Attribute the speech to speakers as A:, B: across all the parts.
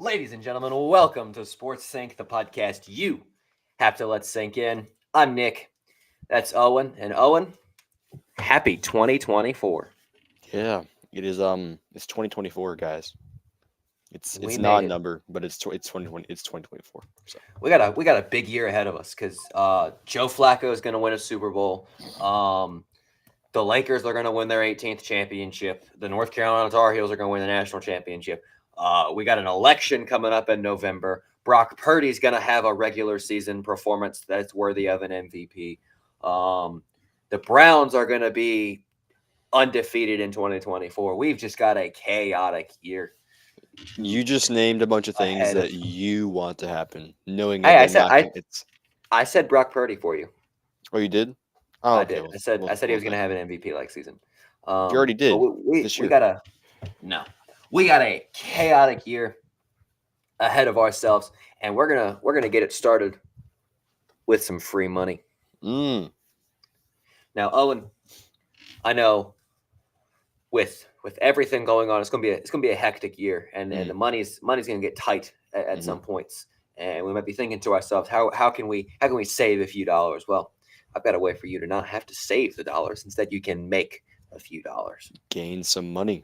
A: Ladies and gentlemen, welcome to Sports Sync, the podcast you have to let sink in. I'm Nick. That's Owen. And Owen, happy 2024.
B: Yeah, it is. It's 2024, guys. It's
A: We
B: it's not
A: made
B: a
A: it.
B: number, but it's 2020. It's 2024. So
A: We got a big year ahead of us because Joe Flacco is going to win a Super Bowl. The Lakers are going to win their 18th championship. The North Carolina Tar Heels are going to win the national championship. We got an election coming up in November. Brock Purdy's going to have a regular season performance that's worthy of an MVP. The Browns are going to be undefeated in 2024. We've just got a chaotic year
B: you just named a bunch of things
A: ahead of.
B: that you want to happen, knowing that
A: Hey, I
B: they're
A: said
B: not.
A: I
B: It's
A: I said Brock Purdy for you.
B: oh, you did. Oh,
A: I
B: okay.
A: did.
B: Well,
A: I said he
B: well
A: was going to
B: then
A: have an MVP like season.
B: you already
A: But
B: did
A: we
B: this
A: we
B: year.
A: got a no. We got a chaotic year ahead of ourselves, and we're gonna get it started with some free money.
B: Mm.
A: Now, Owen, I know with everything going on, it's gonna be a hectic year, and the
B: Mm.
A: money's gonna get tight at
B: Mm-hmm.
A: some points, and we might be thinking to ourselves, how can we save a few dollars? Well, I've got a way for you to not have to save the dollars. Instead, you can make a few dollars.
B: Gain some money.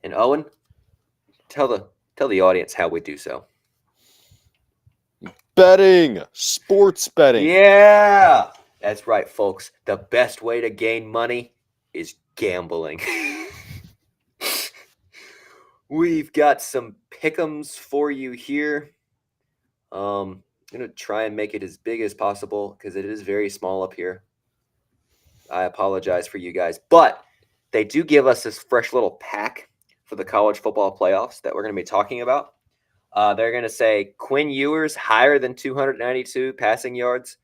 A: And Owen, tell the audience how we do so.
B: Betting, sports betting.
A: Yeah, that's right, folks. The best way to gain money is gambling. We've got some pick'ems for you here. I'm gonna try and make it as big as possible because it is very small up here. I apologize for you guys, but they do give us this fresh little pack for the college football playoffs that we're going to be talking about. They're going to say Quinn Ewers higher than 292 passing yards,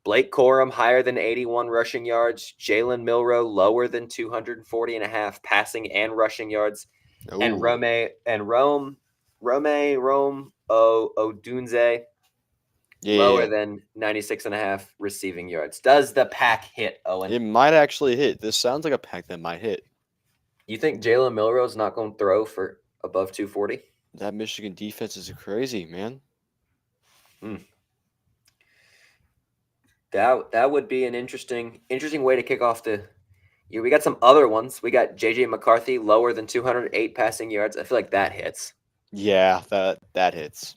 A: Blake Corum higher than 81 rushing yards, Jalen Milroe lower than 240 and a half passing and rushing yards, and
B: Oh,
A: Rome Odunze lower
B: yeah.
A: than 96 and a half receiving yards. Does the pack hit, Owen?
B: It might actually hit. This sounds like a pack that might hit.
A: You think Jalen Milroe's not going to throw for above 240?
B: That Michigan defense is crazy, man.
A: Hmm. That would be an interesting way to kick off the year. We got some other ones. We got JJ McCarthy lower than 208 passing yards. I feel like that hits.
B: Yeah, that hits.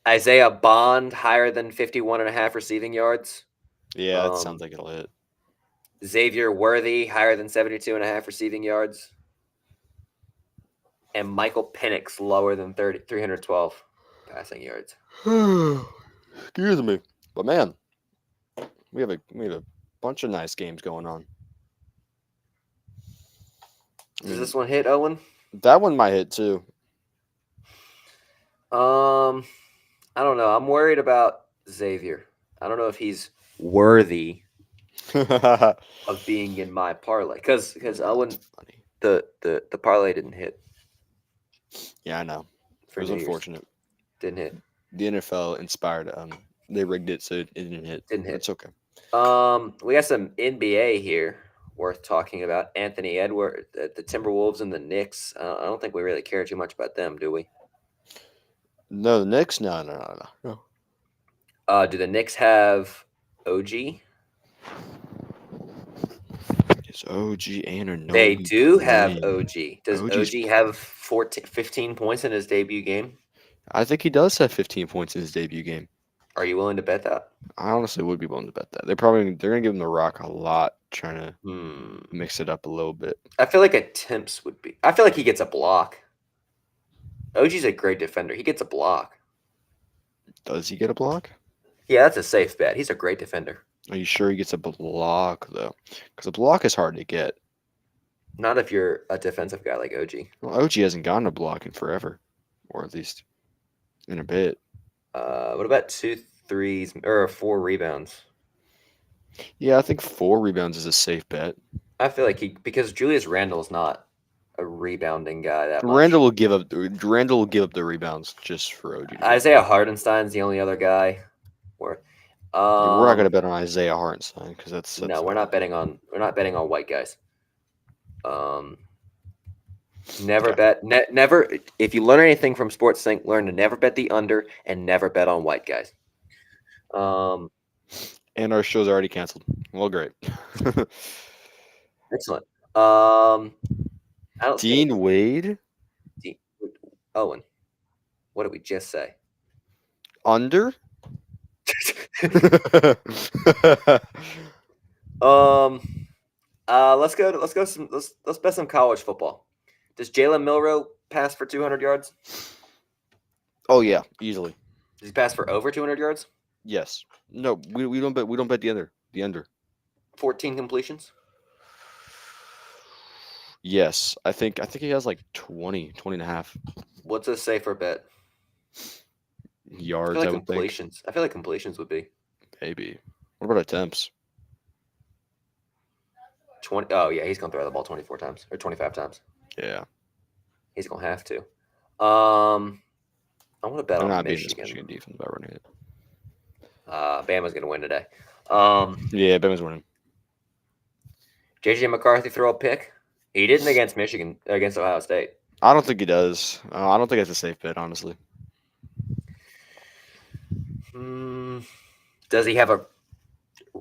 A: Isaiah Bond higher than 51 and a half receiving yards.
B: Yeah, that sounds
A: Um,
B: like it'll hit.
A: Xavier Worthy higher than 72 and a half receiving yards. And Michael Penix lower than 312 passing yards.
B: Excuse me, but man, we have a bunch of nice games going on. I
A: Does
B: mean,
A: this one hit, Owen?
B: that one might hit too.
A: Um, I don't know. I'm worried about Xavier. I don't know if he's worthy of being in my parlay because Owen
B: That's funny.
A: the parlay didn't hit
B: Yeah, I know. It
A: for
B: was
A: New Year's.
B: unfortunate.
A: Didn't hit.
B: The NFL inspired. They rigged it so it didn't hit.
A: Didn't hit.
B: It's okay.
A: We got some NBA here worth talking about. Anthony Edwards, the Timberwolves, and the Knicks. I don't think we really care too much about them, do we?
B: No, the Knicks. No.
A: Do the Knicks have OG?
B: Is OG
A: They
B: Anunoby
A: do have
B: playing?
A: OG. Does
B: OG's.
A: OG have 15 points in his debut game?
B: I think he does have 15 points in his debut game.
A: Are you willing to bet that?
B: I honestly would be willing to bet that. They're gonna give him the rock a lot, trying to
A: Hmm.
B: mix it up a little bit.
A: I feel like attempts would be. I feel like he gets a block. OG's a great defender. He gets a block.
B: Does he get a block?
A: Yeah, that's a safe bet. He's a great defender.
B: Are you sure he gets a block though? Because a block is hard to get.
A: Not if you're a defensive guy like OG.
B: Well, OG hasn't gotten a block in forever, or at least in a bit.
A: What about 2 threes or 4 rebounds?
B: Yeah, I think 4 rebounds is a safe bet.
A: I feel like because Julius Randle's not a rebounding guy that much.
B: Randall will give up. Randall will give up the rebounds just for OG.
A: Isaiah Hardenstein's the only other guy. Where,
B: We're not gonna bet on Isaiah Hartenstein because that's
A: no, we're not betting on white guys. Um, Never
B: Okay.
A: bet. Never. If you learn anything from Sports Sync, learn to never bet the under and never bet on white guys. Um,
B: And our show's already canceled. Well, great.
A: excellent. I don't see any.
B: Dean Wade
A: De- Owen, what did we just say?
B: under.
A: um, let's bet some college football. Does Jalen Milroe pass for 200 yards?
B: Oh yeah, easily.
A: Does he pass for over 200 yards?
B: Yes. No, we don't bet. We don't bet the under. The under.
A: 14 completions.
B: Yes, I think he has like 20 and a half
A: What's a safer bet?
B: yards. I would think
A: I feel like completions would be
B: maybe. What about attempts?
A: 20. Oh yeah, he's gonna throw the ball 24 times or 25 times.
B: Yeah,
A: He's gonna have to. I want to bet
B: they're
A: on
B: not beating this
A: Michigan.
B: Michigan defense by running it.
A: Bama's gonna win today.
B: Yeah, Bama's winning.
A: JJ McCarthy throw a pick. He didn't against Michigan against Ohio State.
B: I don't think he does. I don't think it's a safe bet, honestly.
A: Does he have a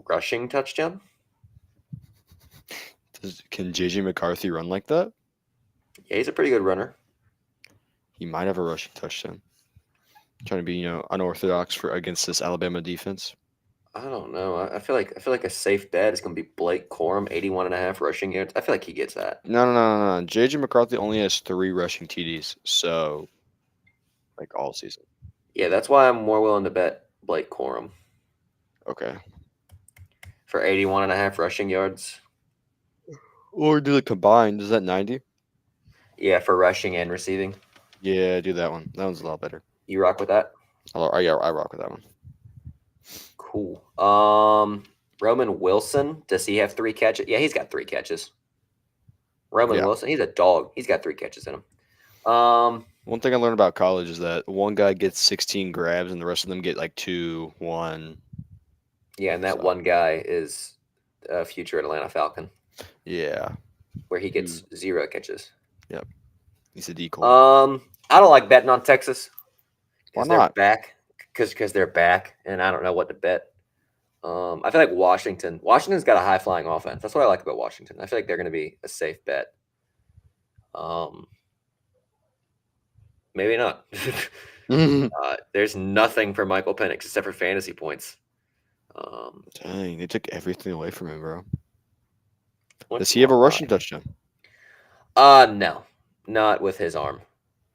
A: rushing touchdown?
B: Can JJ McCarthy run like that?
A: Yeah, he's a pretty good runner.
B: He might have a rushing touchdown. Trying to be, unorthodox for against this Alabama defense.
A: I don't know. I feel like a safe bet is going to be Blake Corum, 81.5 rushing yards. I feel like he gets that.
B: No. JJ McCarthy only has 3 rushing TDs, so like all season.
A: Yeah, that's why I'm more willing to bet Blake Corum
B: Okay.
A: for 81.5 rushing yards.
B: Or do it combined. Is that 90?
A: Yeah, for rushing and receiving.
B: Yeah, do that one. That one's a lot better.
A: You rock with that?
B: Yeah, I rock with that one.
A: Cool. Roman Wilson, does he have 3 catches? Yeah, he's got 3 catches. Roman
B: Yeah.
A: Wilson, he's a dog. He's got 3 catches in him.
B: One thing I learned about college is that one guy gets 16 grabs and the rest of them get like 2, 1.
A: Yeah, and that
B: So-
A: one guy is a future Atlanta Falcon,
B: Yeah,
A: where he gets 0 catches.
B: he's a decoy.
A: I don't like betting on Texas
B: Why
A: because they're
B: not?
A: back. Because they're back, and I don't know what to bet. I feel like Washington's got a high flying offense. That's what I like about Washington. I feel like they're going to be a safe bet. Maybe not. There's nothing for Michael Penix except for fantasy points.
B: Dang, they took everything away from him, bro.
A: What
B: Does
A: do
B: he have a
A: I
B: rushing
A: like?
B: touchdown?
A: No, not with his arm.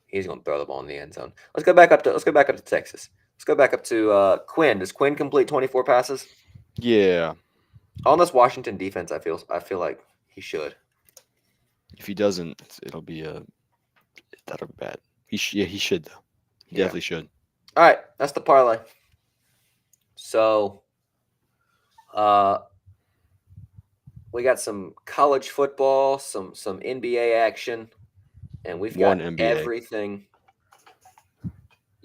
A: He's going to throw the ball in the end zone. Let's go back up to Texas. Let's go back up to Quinn. Does Quinn complete 24 passes?
B: Yeah.
A: On this Washington defense, I feel like he should.
B: If he doesn't, it'll be that'll be bad. He should though. He
A: Yeah.
B: definitely should.
A: All right, that's the parlay. So, we got some college football, some NBA action, and we've got
B: One NBA.
A: everything.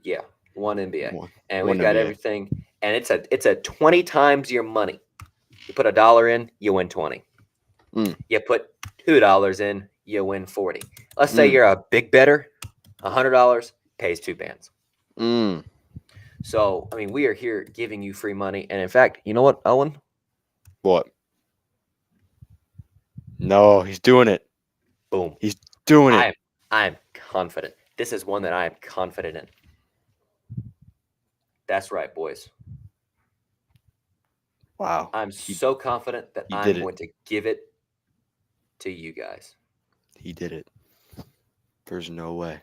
A: Yeah, one NBA, and
B: one
A: we've got
B: NBA.
A: everything, and it's a 20 times your money. You put $1 in, you win 20. You put $2 in, you win 40. Let's say you're a big bettor, $100 pays 2 bands. So, I mean, we are here giving you free money. And in fact, you know what, Owen?
B: What? No, he's doing it.
A: Boom.
B: He's doing it.
A: I'm confident. This is one that I am confident in. That's right, boys.
B: Wow.
A: I'm so confident that I'm going to give it to you guys.
B: He did it. There's no way.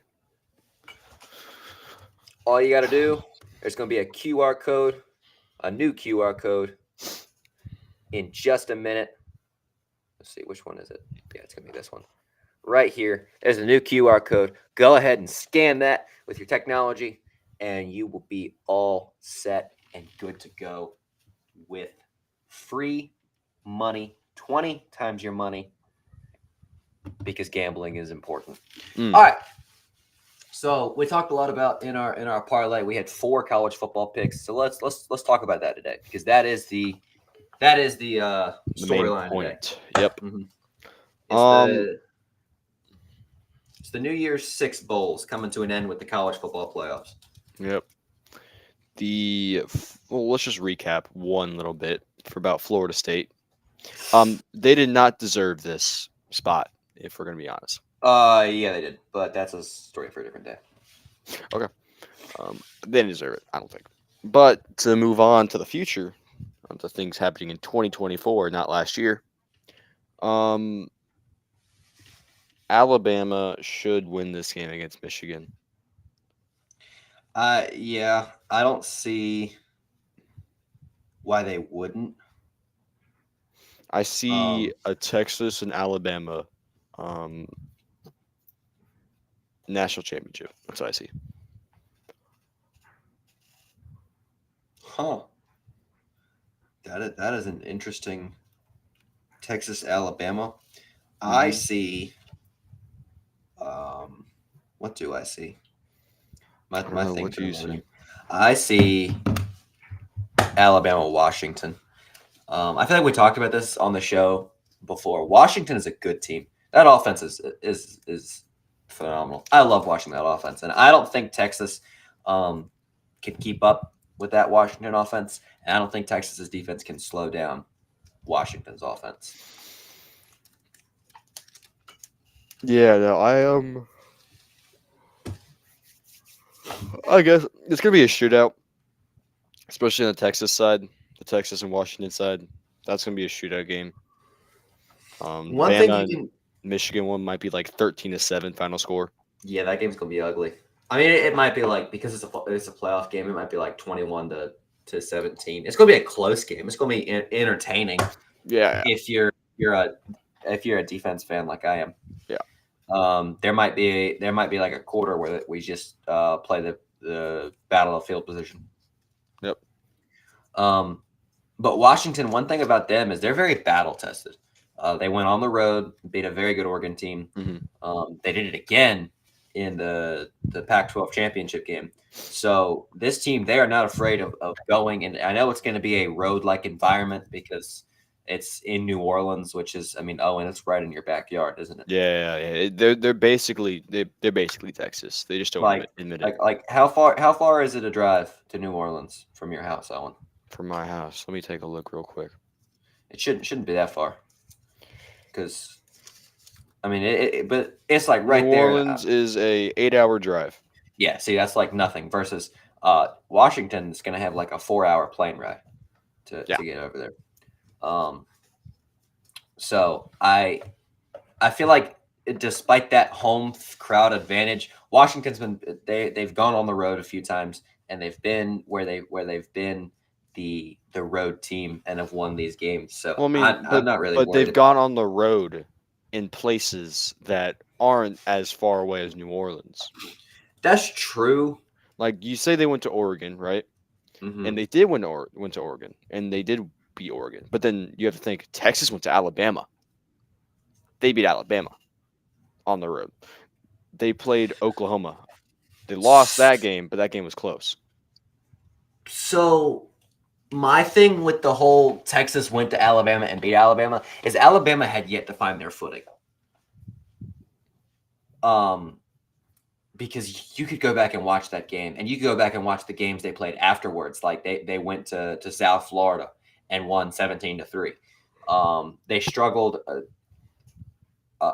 A: All you got to do, there's going to be a QR code, a new QR code in just a minute. Let's see, which one is it? Yeah, it's going to be this one. Right here, there's a new QR code. Go ahead and scan that with your technology, and you will be all set and good to go with free money, 20 times your money, because gambling is important. All right. So we talked a lot about in our parlay. We had 4 college football picks. So let's talk about that today, because that is the storyline today.
B: Yep.
A: It's It's the New Year's Six bowls coming to an end with the college football playoffs.
B: Yep. Well, let's just recap one little bit for about Florida State. They did not deserve this spot, if we're gonna be honest.
A: Yeah, they did, but that's a story for a different day.
B: Okay. They didn't deserve it, I don't think. But to move on to the future, onto things happening in 2024, not last year. Um, Alabama should win this game against Michigan.
A: Yeah, I don't see why they wouldn't.
B: I see a Texas and Alabama um, national championship. That's what I see.
A: Huh. That is an interesting Texas Alabama. I
B: Mhm.
A: see. What do I see? My
B: I don't
A: my
B: know. What
A: things
B: do
A: are
B: you see?
A: loading. I see Alabama Washington. I feel like we talked about this on the show before. Washington is a good team. That offense is phenomenal. I love watching that offense, and I don't think Texas um, can keep up with that Washington offense. And I don't think Texas's defense can slow down Washington's offense.
B: Yeah, no, I guess it's gonna be a shootout, especially on the Texas side, the Texas and Washington side. That's gonna be a shootout game.
A: One thing
B: Bama
A: you
B: and
A: can,
B: Michigan one might be like 13-7 final score.
A: yeah, that game's gonna be ugly. I mean, it might be like because it's a playoff game. It might be like 21 to 17. It's gonna be a close game. It's gonna be entertaining
B: Yeah,
A: if you're a if you're a defense fan like I am.
B: yeah.
A: There might be like a quarter where we just play the battle of field position.
B: Yep.
A: Um, but Washington, one thing about them is they're very battle tested. They went on the road, beat a very good Oregon team.
B: Hmm.
A: They did it again in the Pac-12 championship game. So this team, they are not afraid of going. And I know it's going to be a road-like environment because it's in New Orleans, which is, I mean, oh, and it's right in your backyard, isn't it?
B: Yeah. They're basically Texas. They just don't
A: Like,
B: admit it.
A: like how far is it a drive to New Orleans from your house, Owen?
B: From my house, let me take a look real quick.
A: It shouldn't be that far because I mean, but it's like
B: New
A: right there.
B: Orleans is a 8-hour drive.
A: Yeah, see, that's like nothing versus Washington's going to have like a 4 hour plane ride
B: Yeah.
A: to get over there. Um, so I feel like despite that home crowd advantage, Washington's been they've gone on the road a few times and they've been where they've been the road team and have won these games. So
B: Well, I mean,
A: I'm not really
B: but they've
A: worried.
B: gone on the road in places that aren't as far away as New Orleans.
A: That's true.
B: Like you say, they went to Oregon, right?
A: Hmm.
B: And they did went to Oregon, and they did beat Oregon. But then you have to think Texas went to Alabama. They beat Alabama on the road. They played Oklahoma. They lost that game, but that game was close.
A: So my thing with the whole Texas went to Alabama and beat Alabama is Alabama had yet to find their footing. Um, because you could go back and watch that game, and you could go back and watch the games they played afterwards. Like they went to South Florida and won 17-3. They struggled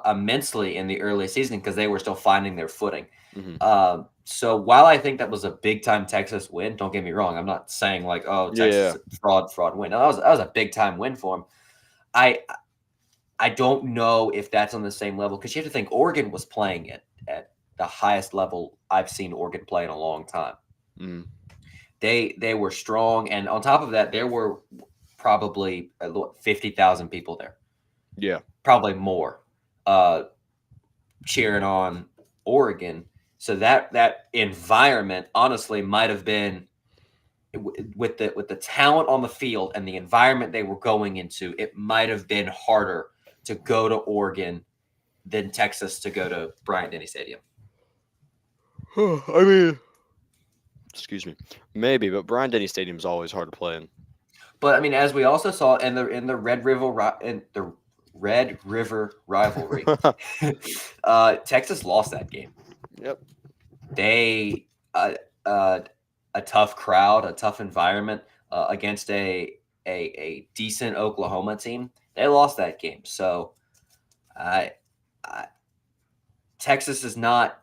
A: immensely in the early season because they were still finding their footing.
B: Hmm.
A: So while I think that was a big time Texas win, don't get me wrong. I'm not saying like, oh,
B: Yeah.
A: Texas fraud win. No, that was a big time win for them. I I don't know if that's on the same level because you have to think Oregon was playing it at the highest level I've seen Oregon play in a long time.
B: Mm.
A: They were strong, and on top of that, there were probably 50,000 people there,
B: Yeah.
A: probably more, uh, cheering on Oregon. So that environment honestly might have been with the talent on the field and the environment they were going into. It might have been harder to go to Oregon than Texas to go to Bryant-Denny Stadium.
B: I mean, excuse me, maybe, but Bryant-Denny Stadium is always hard to play in.
A: But I mean, as we also saw in the Red River rivalry. Texas lost that game.
B: Yep.
A: They uh, a tough crowd, a tough environment against a decent Oklahoma team. They lost that game. So I, I Texas is not.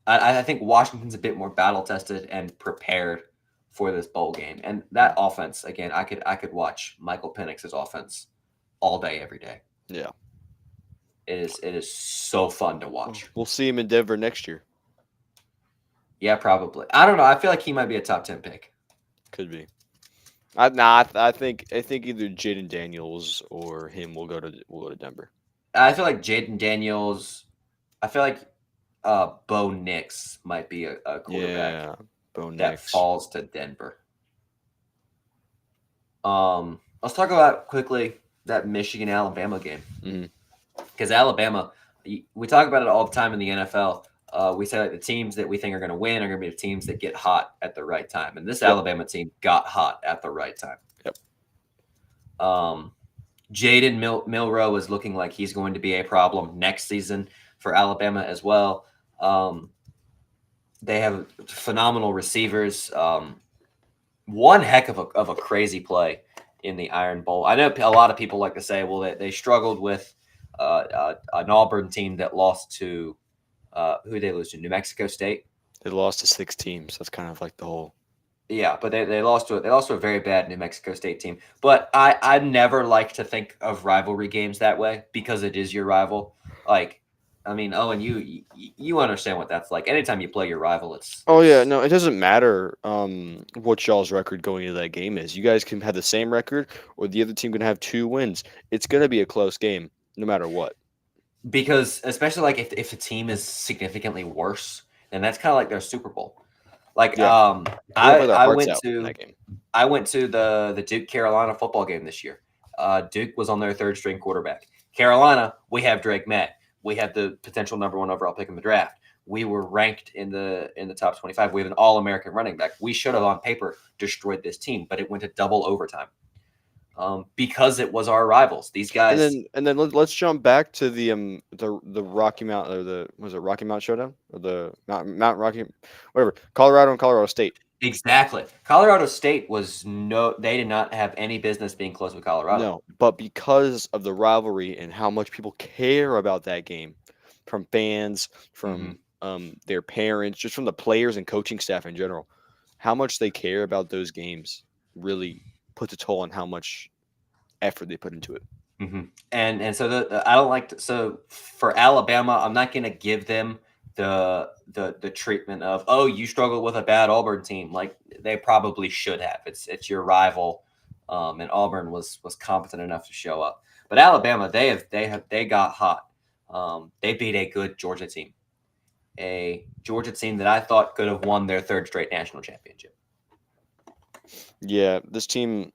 A: I think Washington's a bit more battle tested and prepared for this bowl game. And that offense, again, I could watch Michael Penix's offense all day, every day.
B: Yeah.
A: It is so fun to watch.
B: We'll see him in Denver next year.
A: Yeah, probably. I don't know. I feel like he might be a top 10 pick.
B: Could be. I think either Jaden Daniels or him will go to Denver.
A: I feel like Jaden Daniels. I feel like Bo Nix might be a quarterback
B: Yeah, Bo
A: that
B: Nix.
A: falls to Denver. Let's talk about quickly that Michigan Alabama game.
B: Mhm.
A: Because Alabama, we talk about it all the time in the NFL. We say like the teams that we think are going to win are going to be the teams that get hot at the right time, and this
B: Yep.
A: Alabama team got hot at the right time.
B: Yep.
A: Jaden Milroe is looking like he's going to be a problem next season for Alabama as well. They have phenomenal receivers. One heck of a crazy play in the Iron Bowl. I know a lot of people like to say, well, they struggled with an Auburn team that lost to who did they lose to? New Mexico State.
B: They lost to 6 teams. That's kind of like the whole.
A: Yeah, but they lost to a very bad New Mexico State team. But I never like to think of rivalry games that way because it is your rival. Like, I mean, Owen, you understand what that's like. Anytime you play your rival, it's
B: Oh yeah, no, it doesn't matter what y'all's record going into that game is. You guys can have the same record, or the other team can have 2 wins. It's gonna be a close game, no matter what.
A: because especially like if the team is significantly worse, then that's kind of like their Super Bowl. Like
B: Yeah. We'll play their
A: I
B: hearts
A: went
B: out in
A: to
B: that game.
A: I went to the Duke Carolina football game this year. Duke was on their third string quarterback. Carolina, we have Drake Matt. We have the potential number 1 overall pick in the draft. We were ranked in the top 25. We have an All-American running back. We should have on paper destroyed this team, but it went to double overtime because it was our rivals. These guys.
B: And then let's jump back to the Rocky Mount, or the, was it Rocky Mount Showdown, or the Mount Rocky, whatever, Colorado and Colorado State.
A: Exactly. Colorado State they did not have any business being close with Colorado.
B: No, but because of the rivalry and how much people care about that game, from fans, from their parents, just from the players and coaching staff in general, how much they care about those games really puts a toll on how much effort they put into it.
A: Mm-hmm. And so I don't like to, so for Alabama, I'm not going to give them the treatment of, oh, you struggled with a bad Auburn team. Like they probably should have. It's your rival, and Auburn was competent enough to show up. But Alabama, they got hot. They beat a good Georgia team, a Georgia team that I thought could have won their third straight national championship.
B: Yeah, this team,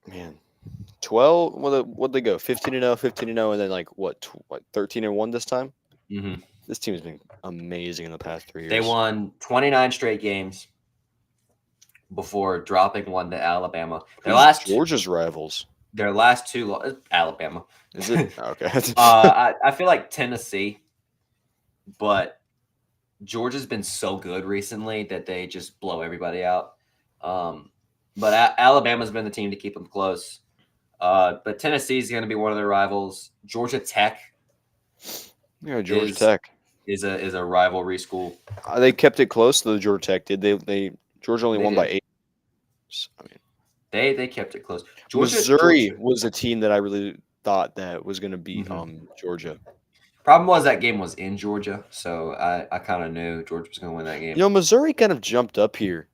B: man, 12. What they go 15-0, 15-0, and then like what 13-1 this time.
A: Mm-hmm.
B: This team has been amazing in the past 3 years.
A: They won 29 straight games before dropping one to Alabama.
B: Georgia's rivals.
A: Their last 2 Alabama.
B: Is it okay?
A: I feel like Tennessee, but Georgia's been so good recently that they just blow everybody out. But Alabama's been the team to keep them close. But Tennessee's going to be one of their rivals. Georgia Tech.
B: Yeah, Georgia Tech
A: is a rivalry school.
B: They kept it close to the Georgia Tech. Did they? Georgia only won by 8. I
A: mean, they kept it close.
B: Missouri was a team that I really thought that was going to beat Georgia.
A: Problem was that game was in Georgia, so I kind of knew Georgia was going to win that game.
B: You know, Missouri kind of jumped up here,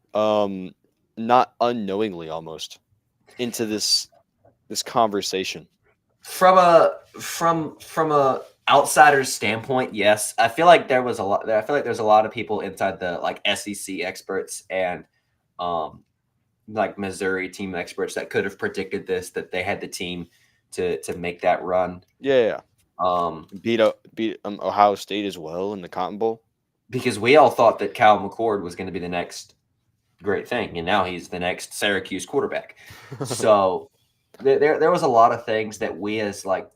B: not unknowingly almost, into this conversation.
A: From a outsider's standpoint, yes, I feel like there's a lot of people inside the like SEC experts and like Missouri team experts that could have predicted this, that they had the team to make that run.
B: Yeah. Beat Ohio State as well in the Cotton Bowl,
A: because we all thought that Cal McCord was going to be the next great thing, and now he's the next Syracuse quarterback. So there was a lot of things that we as like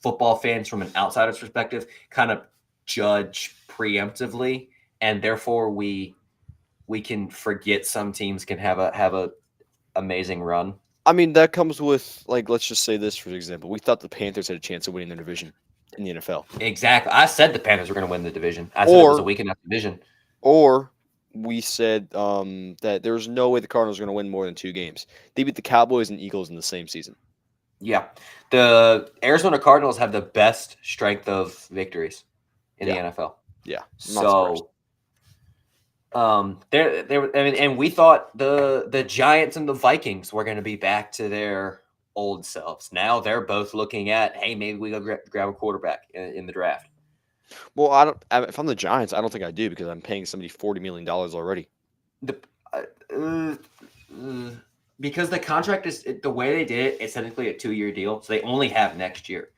C: football fans from an outsider's perspective kind of judge preemptively, and therefore we can forget some teams can have a amazing run.
B: I mean, that comes with, like, let's just say this for example. We thought the Panthers had a chance of winning their division in the NFL.
C: Exactly. I said the Panthers were going to win the division. I said it was a weak enough division.
B: Or we said that there was no way the Cardinals were going to win more than 2 games. They beat the Cowboys and Eagles in the same season.
C: Yeah. The Arizona Cardinals have the best strength of victories in the NFL.
B: Yeah.
C: So and we thought the Giants and the Vikings were going to be back to their old selves. Now they're both looking at, hey, maybe we go grab a quarterback in the draft.
B: Well, if I'm the Giants, I don't think I do because I'm paying somebody $40 million already.
C: Because the contract is the way they did it. It's technically a 2-year deal, so they only have next year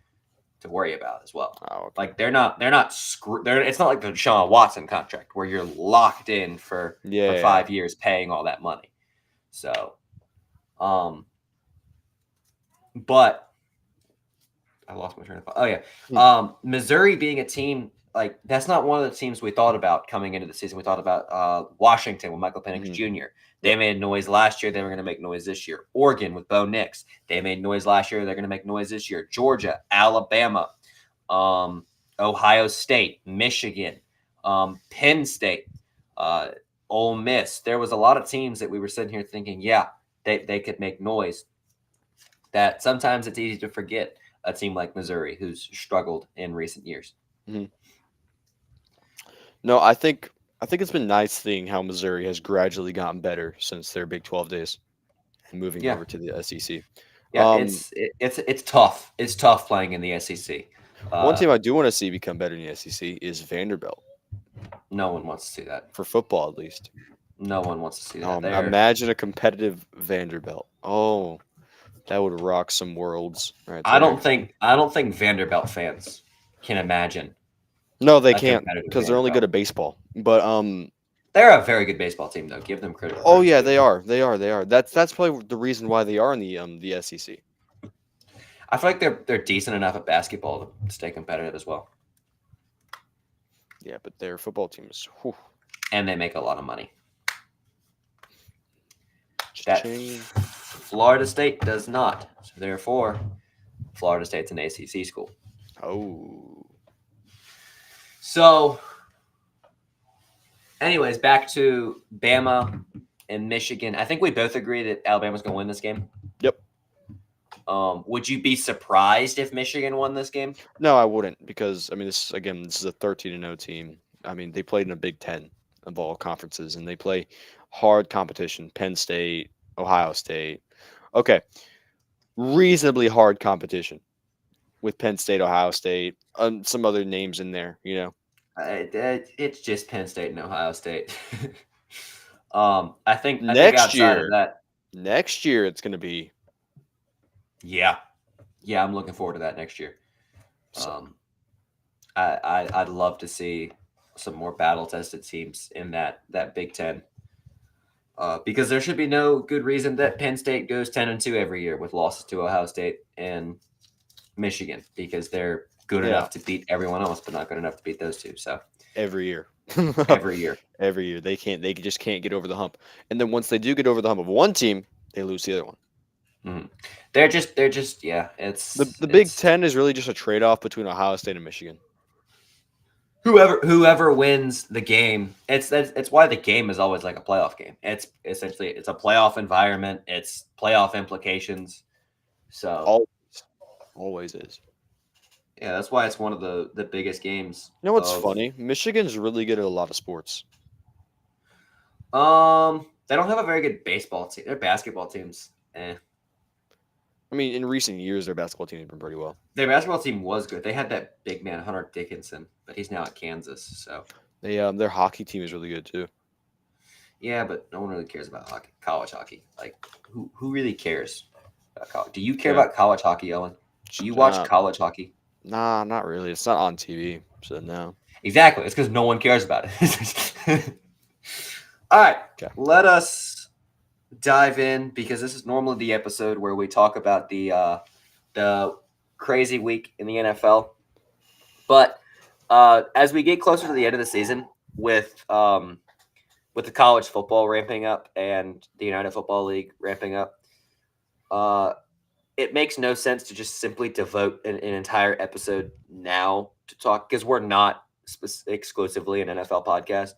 C: to worry about as well.
B: Oh, okay.
C: Like they're not screwed. It's not like the Deshaun Watson contract where you're locked in for 5 years paying all that money. So, but I lost my train of thought. Oh yeah, Missouri being a team like that's not one of the teams we thought about coming into the season. We thought about Washington with Michael Penix Jr. They made noise last year. They were going to make noise this year. Oregon with Bo Nix. They made noise last year. They're going to make noise this year. Georgia, Alabama, Ohio State, Michigan, Penn State, Ole Miss. There was a lot of teams that we were sitting here thinking, yeah, they could make noise. That sometimes it's easy to forget a team like Missouri who's struggled in recent years.
B: Mm-hmm. No, I think it's been nice seeing how Missouri has gradually gotten better since their Big 12 days and moving over to the SEC.
C: Yeah, it's tough. It's tough playing in the SEC.
B: One team I do want to see become better in the SEC is Vanderbilt.
C: No one wants to see that.
B: For football, at least.
C: No one wants to see that.
B: Imagine a competitive Vanderbilt. Oh, that would rock some worlds. Right there.
C: I don't think Vanderbilt fans can imagine.
B: No, they can't because they're only good at baseball. But
C: they're a very good baseball team, though. Give them credit.
B: Oh yeah, they are. They are. That's probably the reason why they are in the SEC.
C: I feel like they're decent enough at basketball to stay competitive as well.
B: Yeah, but their football team is. Whew.
C: And they make a lot of money. That Florida State does not. So therefore, Florida State's an ACC school.
B: Oh.
C: So, anyways, back to Bama and Michigan. I think we both agree that Alabama's going to win this game.
B: Yep.
C: Would you be surprised if Michigan won this game?
B: No, I wouldn't because, I mean, this is a 13-0 team. I mean, they played in a Big Ten of all conferences, and they play hard competition. Penn State, Ohio State. Okay. Reasonably hard competition with Penn State, Ohio State, some other names in there, you know.
C: It's just Penn State and Ohio State. I think
B: next year it's going to be.
C: Yeah, I'm looking forward to that next year. I'd love to see some more battle-tested teams in that Big Ten. Because there should be no good reason that Penn State goes 10-2 every year with losses to Ohio State and Michigan because they're good enough to beat everyone else, but not good enough to beat those two. So
B: every year, they just can't get over the hump. And then once they do get over the hump of one team, they lose the other one.
C: Mm-hmm. They're just It's
B: the Big Ten is really just a trade-off between Ohio State and Michigan.
C: Whoever wins the game, it's why the game is always like a playoff game. It's essentially a playoff environment. It's playoff implications. So
B: always is.
C: Yeah, that's why it's one of the biggest games.
B: You know what's funny? Michigan's really good at a lot of sports.
C: They don't have a very good baseball team. Their basketball teams,
B: I mean, in recent years, their basketball team has been pretty well.
C: Their basketball team was good. They had that big man, Hunter Dickinson, but he's now at Kansas. So
B: their hockey team is really good too.
C: Yeah, but no one really cares about college hockey. Like, who really cares about college? Do you care about college hockey, Owen? Do you watch college hockey?
B: Nah, not really. It's not on TV, so no.
C: Exactly. It's because no one cares about it. All right. Okay. Let us dive in because this is normally the episode where we talk about the
A: crazy week in the NFL. But as we get closer to the end of the season, with the college football ramping up and the United Football League ramping up, it makes no sense to just simply devote an entire episode now to talk, because we're not exclusively an NFL podcast,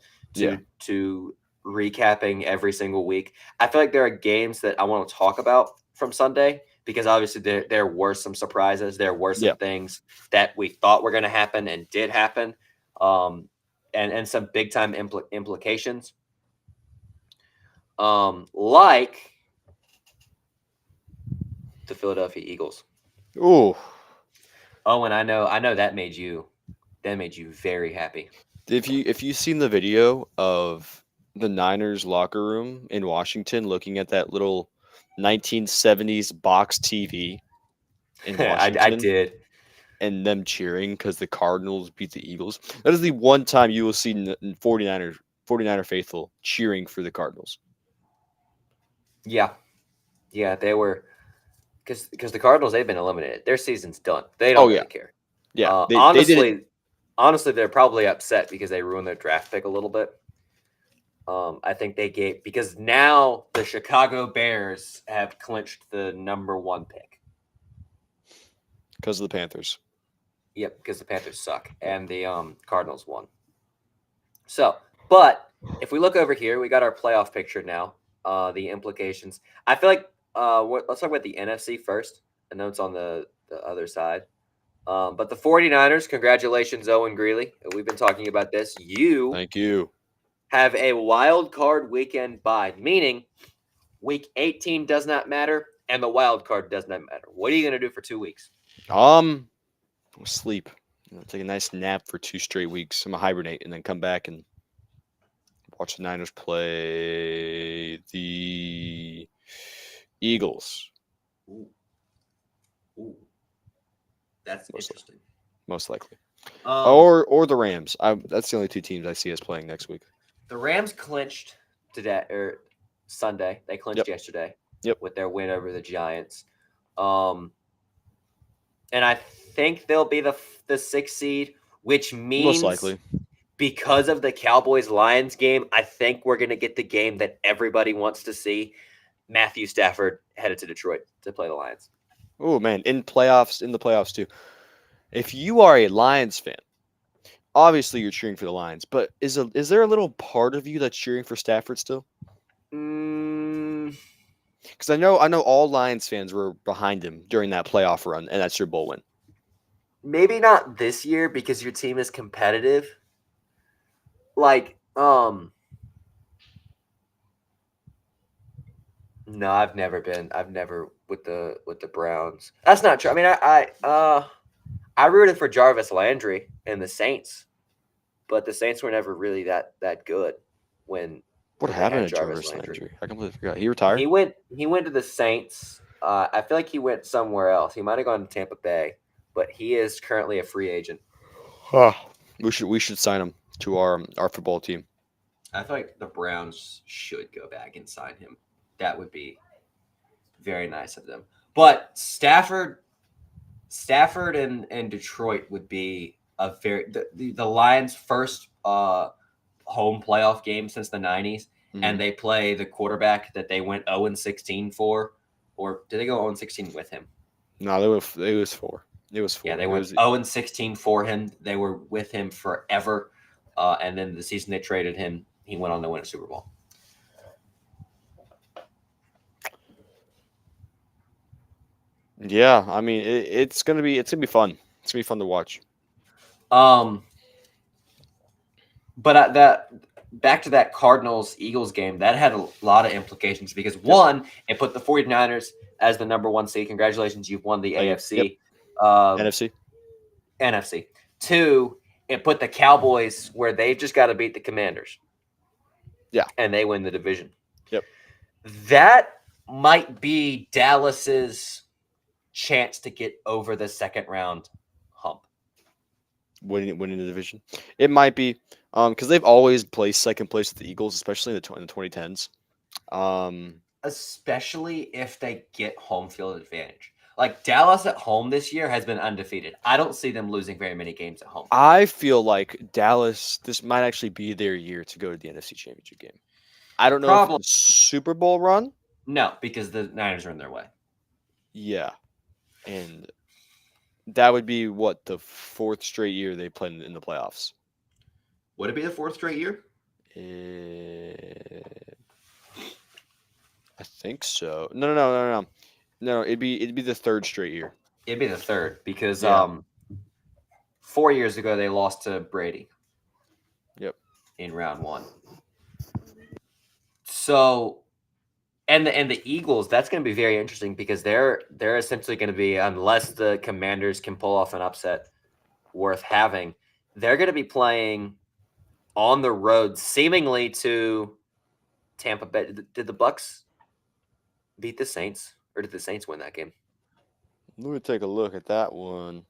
A: to recapping every single week. I feel like there are games that I want to talk about from Sunday, because obviously there were some surprises. There were some things that we thought were going to happen and did happen, and some big time implications. Like the Philadelphia Eagles.
B: Ooh.
A: Oh, and I know that made you very happy.
B: If you've seen the video of the Niners locker room in Washington looking at that little 1970s box TV in Washington,
A: I did.
B: and them cheering because the Cardinals beat the Eagles. That is the one time you will see 49er faithful cheering for the Cardinals.
A: Yeah, they were, because the Cardinals, they've been eliminated. Their season's done. They don't really care.
B: Yeah,
A: honestly, they're probably upset because they ruined their draft pick a little bit. I think they gave, because now the Chicago Bears have clinched the number 1 pick
B: because of the Panthers.
A: Yep, because the Panthers suck and the Cardinals won. So, but if we look over here, we got our playoff picture now. The implications. I feel like let's talk about the NFC first. I know it's on the other side. But the 49ers, congratulations, Owen Greeley. We've been talking about this.
B: Thank you.
A: Have a wild card weekend bye, meaning week 18 does not matter and the wild card does not matter. What are you going to do for 2 weeks?
B: Sleep. Take a nice nap for 2 straight weeks. I'm gonna hibernate and then come back and watch the Niners play the Eagles.
A: Ooh. That's interesting.
B: Most likely. Or the Rams. That's the only 2 teams I see us playing next week.
A: The Rams clinched today or Sunday. They clinched yesterday. With their win over the Giants. And I think they'll be the 6th seed, which means,
B: most likely,
A: because of the Cowboys-Lions game, I think we're going to get the game that everybody wants to see. Matthew Stafford headed to Detroit to play the Lions.
B: Oh, man, in the playoffs too. If you are a Lions fan, obviously you're cheering for the Lions, but is there a little part of you that's cheering for Stafford still? Because I know all Lions fans were behind him during that playoff run and that Super Bowl win.
A: Maybe not this year because your team is competitive. Like, no, I've never with the Browns. That's not true. I mean, I rooted for Jarvis Landry and the Saints, but the Saints were never really that good when.
B: What happened to Jarvis Landry? I completely forgot. He retired?
A: He went to the Saints. I feel like he went somewhere else. He might have gone to Tampa Bay, but he is currently a free agent.
B: We should sign him to our football team.
C: I feel like the Browns should go back and sign him. That would be very nice of them. But Stafford and Detroit would be the Lions' first home playoff game since the 90s, and they play the quarterback that they went 0-16 for, or did they go 0-16 with him?
B: No, it was 4. It was 4.
C: Yeah, they went 0-16 for him. They were with him forever, and then the season they traded him, he went on to win a Super Bowl.
B: Yeah, I mean it's gonna be fun. It's gonna be fun to watch.
A: But that back to that Cardinals-Eagles game, that had a lot of implications because, one, it put the 49ers as the number 1 seed. Congratulations, you've won the AFC. NFC. 2, it put the Cowboys where they've just got to beat the Commanders.
B: Yeah.
A: And they win the division.
B: Yep.
A: That might be Dallas's chance to get over the second round hump.
B: Winning the division. It might be because they've always placed second place with the Eagles, especially in the 2010s.
C: Especially if they get home field advantage. Like Dallas at home this year has been undefeated. I don't see them losing very many games at home.
B: I feel like Dallas, this might actually be their year to go to the NFC Championship game. I don't know if
C: Problem
B: it's a Super Bowl run.
C: no, because the Niners are in their way.
B: Yeah. And that would be what, the 4th straight year they played in the playoffs.
C: Would it be the 4th straight year?
B: I think so. No. No, it'd be the 3rd straight year.
C: It'd be the 3rd because
B: Yeah.
C: 4 years ago they lost to Brady.
B: Yep.
C: In round 1. So, and the Eagles, that's going to be very interesting because they're essentially going to be, unless the Commanders can pull off an upset worth having, they're going to be playing on the road, seemingly to Tampa Bay. Did the Bucks beat the Saints, or did the Saints win that game?
B: Let me take a look at that one.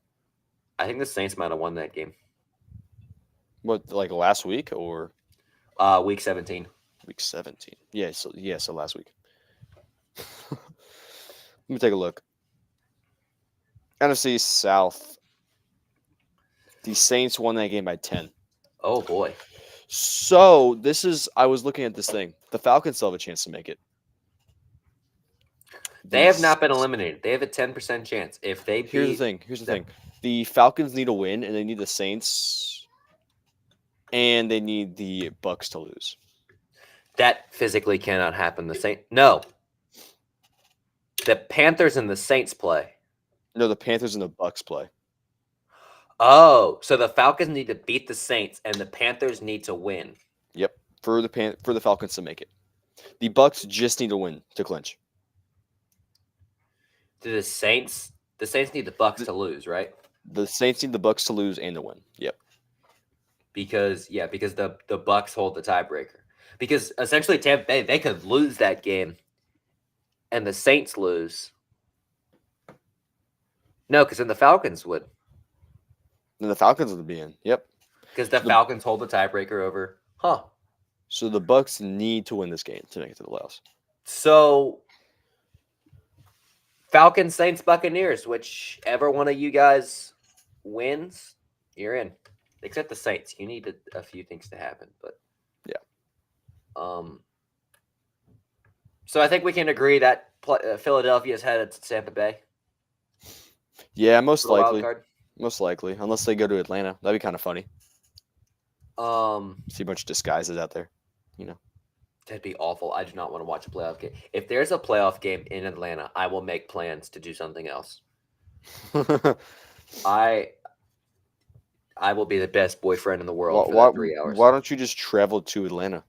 C: I think the Saints might have won that game.
B: What, like last week or
C: Week 17.
B: week 17? Yeah, so last week. Let me take a look. NFC South. The Saints won that game by 10.
C: Oh boy.
B: So I was looking at this thing. The Falcons still have a chance to make it.
C: They have not been eliminated. They have a 10% chance. If they beat,
B: Here's the thing. The Falcons need a win, and they need the Saints, and they need the Bucks to lose.
C: that physically cannot happen. No. The Panthers and the Saints play.
B: No, the Panthers and the Bucks play.
C: Oh, so the Falcons need to beat the Saints, and the Panthers need to win.
B: Yep, for the Falcons to make it. The Bucks just need to win to clinch.
C: Do the Saints need the Bucks to lose, right?
B: The Saints need the Bucks to lose and to win. Yep.
C: Because the Bucks hold the tiebreaker. Because essentially Tampa Bay, they could lose that game, and the Saints lose. No, because then the Falcons would.
B: Then the Falcons would be in. Yep.
C: Because the Falcons hold the tiebreaker over.
B: So the Bucks need to win this game to make it to the playoffs.
C: So Falcons, Saints, Buccaneers, whichever one of you guys wins, you're in. Except the Saints. You need a few things to happen, but
B: yeah.
C: So I think we can agree that Philadelphia's headed to Tampa Bay.
B: Yeah, most
C: for the wild
B: likely.
C: card.
B: Most likely, unless they go to Atlanta. That'd be kind of funny. See a bunch of disguises out there, you know.
C: That'd be awful. I do not want to watch a playoff game. If there's a playoff game in Atlanta, I will make plans to do something else. I will be the best boyfriend in the world for 3 hours.
B: Why don't you just travel to Atlanta?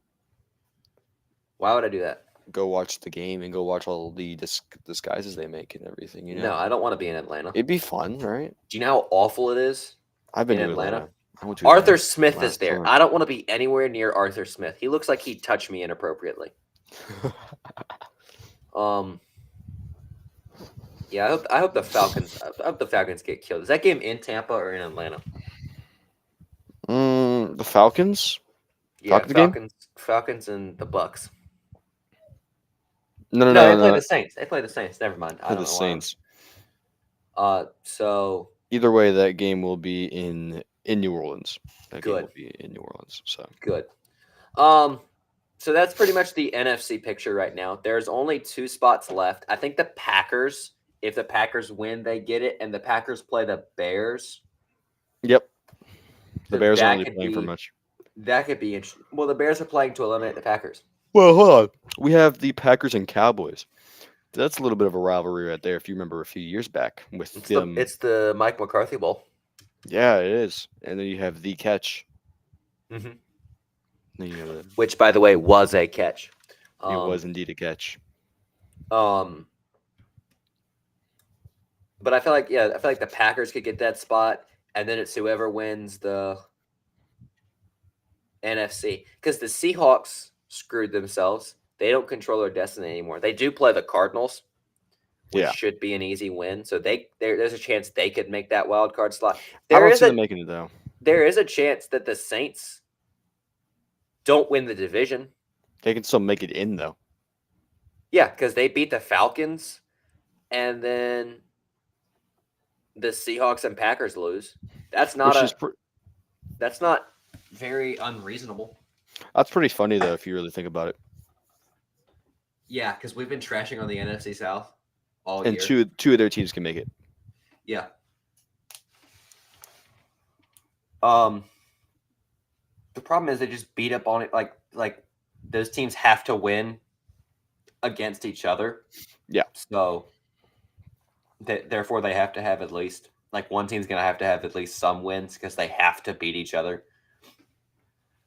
C: Why would I do that?
B: Go watch the game and go watch all the disguises they make and everything. You know?
C: No, I don't want to be in Atlanta.
B: It'd be fun, right?
C: Do you know how awful it is?
B: I've been
C: in
B: to
C: Atlanta.
B: I went to
C: Arthur
B: Atlanta
C: Smith is
B: last
C: there.
B: summer.
C: I don't want to be anywhere near Arthur Smith. He looks like he'd touch me inappropriately. Yeah, I hope the Falcons get killed. Is that game in Tampa or in Atlanta?
B: The Falcons?
C: Yeah,
B: Falcons game?
C: Falcons and the Bucks.
B: No,
C: They play the Saints. They play the Saints. Never mind. I
B: For
C: don't
B: the
C: know
B: Saints.
C: So
B: Either way, that game will be in New Orleans. That game
C: Good.
B: will be in New Orleans. So
C: good. So that's pretty much the NFC picture right now. There's only 2 spots left. I think the Packers, if the Packers win, they get it, and the Packers play the Bears.
B: Yep. The
C: So
B: Bears
C: that
B: aren't really
C: could
B: playing for
C: be-
B: much.
C: That could be interesting. Well, the Bears are playing to eliminate the Packers.
B: Well, hold on. We have the Packers and Cowboys. That's a little bit of a rivalry right there. If you remember a few years back with them.
C: It's the Mike McCarthy Bowl.
B: Yeah, it is. And then you have the catch.
C: Mhm.
B: Then you have
C: Which, by the way, was a catch.
B: it was indeed a catch.
C: But I feel like the Packers could get that spot, and then it's whoever wins the NFC, because the Seahawks screwed themselves. They don't control their destiny anymore. They do play the Cardinals, which
B: Yeah.
C: should be an easy win. So there's a chance they could make that wild card slot.
B: I
C: There
B: don't
C: is
B: see
C: a
B: them making it though.
C: there is a chance that the Saints don't win the division.
B: They can still make it in though.
C: Yeah, because they beat the Falcons, and then
A: the Seahawks and Packers lose. That's not
B: which is
A: that's not
C: Very unreasonable.
B: that's pretty funny though if you really think about it.
C: Yeah, because we've been trashing on the NFC South all
B: And
C: year.
B: two of their teams can make it.
C: Yeah.
A: The problem is they just beat up on it like those teams have to win against each other.
B: Yeah.
A: So therefore they have to have at least like one team's gonna have to have at least some wins because they have to beat each other.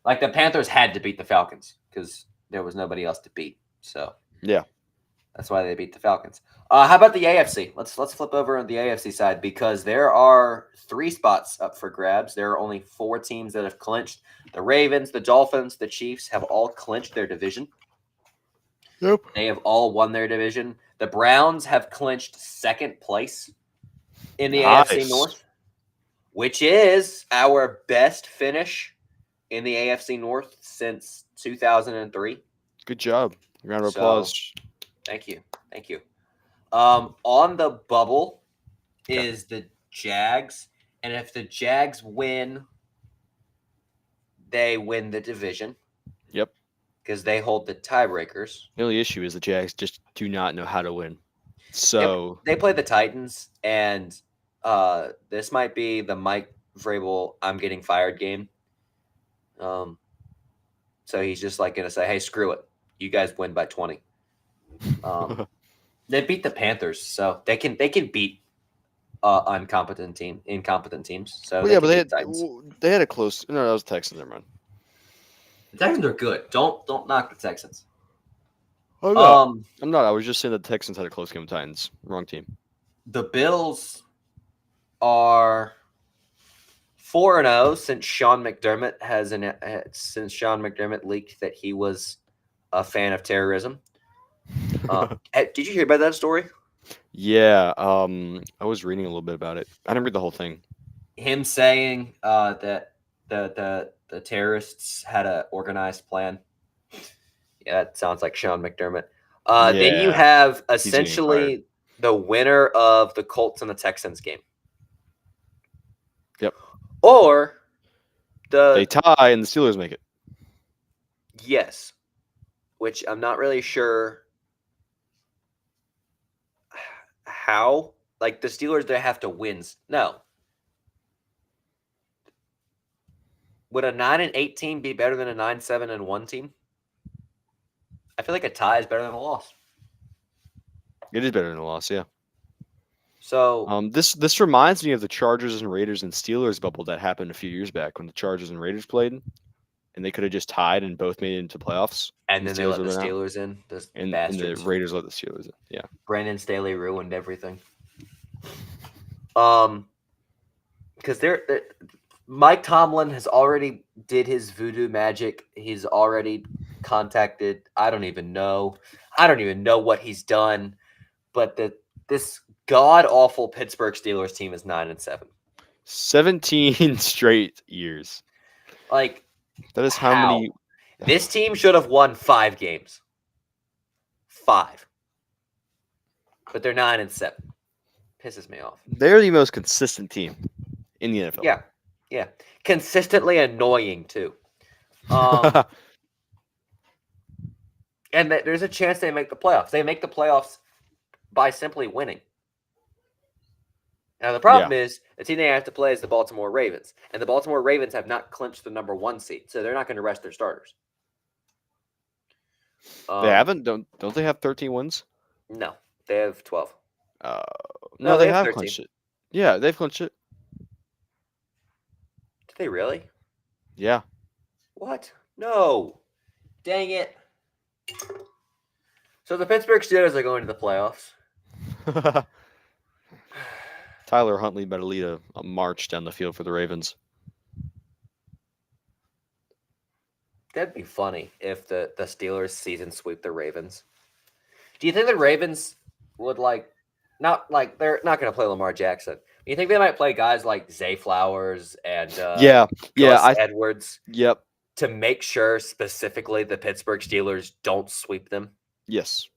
A: Like the Panthers had to beat the Falcons because there was nobody else to beat. So
B: Yeah.
A: that's why they beat the Falcons. How about the AFC? Let's flip over on the AFC side because there are 3 spots up for grabs. There are only 4 teams that have clinched. The Ravens, the Dolphins, the Chiefs have all clinched their division.
B: Yep.
A: They have all won their division. The Browns have clinched 2nd place in the AFC North, which is our best finish in the AFC North since 2003.
B: Good job. Round of
A: So-
B: applause.
A: Thank you. Thank you. On the bubble
B: Okay.
A: is the Jags, and if the Jags win, they win the division.
B: Yep.
A: Because they hold the tiebreakers.
B: The only issue is the Jags just do not know how to win. So
A: They play the Titans, and this might be the Mike Vrabel "I'm getting fired" game. So he's just like gonna say, "Hey, screw it, you guys win by 20." They beat the Panthers, so they can beat incompetent teams. So
B: well, yeah, but
A: can beat Titans.
B: they had a close. No, that was Texans. Never mind.
C: The Texans are good. Don't knock the Texans.
B: Oh no, I'm not. I was just saying that the Texans had a close game with Titans. Wrong team.
A: The Bills are 4-0 since Sean McDermott since Sean McDermott leaked that he was a fan of terrorism. Did you hear about that story?
B: Yeah. I was reading a little bit about it. I didn't read the whole thing.
A: Him saying that the terrorists had an organized plan. Yeah, that sounds like Sean McDermott. Then you
B: Yeah.
A: have
B: getting
A: essentially the winner of the Colts and the Texans game.
B: Yep.
A: Or
B: They tie and the Steelers make it.
A: yes, which I'm not really sure how. Like the Steelers, they have to win. No. Would a 9-8 team be better than a 9-7-1 team? I feel like a tie is better than a loss.
B: It is better than a loss. Yeah.
A: So
B: This reminds me of the Chargers and Raiders and Steelers bubble that happened a few years back when the Chargers and Raiders played, and they could have just tied and both made it into playoffs.
A: and then they let the
B: would've been out.
A: Steelers in. Those
B: And the
A: bastards.
B: Raiders let the Steelers in. Yeah.
A: Brandon Staley ruined everything. Because Mike Tomlin has already did his voodoo magic. He's already contacted. I don't even know what he's done. But this god awful Pittsburgh Steelers team is 9-7.
B: 17 straight years.
A: Like
B: That is how many.
A: this team should have won 5 games. 5. But they're 9-7. Pisses me off.
B: They're the most consistent team in the NFL.
A: Yeah. Consistently annoying too. And there's a chance they make the playoffs. They make the playoffs by simply winning. Now the problem is the team they have to play is the Baltimore Ravens, and the Baltimore Ravens have not clinched the number 1 seed, so they're not going to rest their starters.
B: They haven't. Don't they have 13 wins?
A: No, they have 12.
B: No,
A: they
B: they
A: have
B: have
A: 13.
B: clinched it. Yeah, they've clinched it.
A: Did they really?
B: Yeah.
A: What? No. Dang it. So the Pittsburgh Steelers are going to the playoffs.
B: Tyler Huntley better lead a march down the field for the Ravens.
A: That'd be funny if the Steelers season sweep the Ravens. Do you think the Ravens would they're not going to play Lamar Jackson? You think they might play guys like Zay Flowers and Gus Edwards?
B: Yep.
A: To make sure specifically the Pittsburgh Steelers don't sweep them?
B: Yes.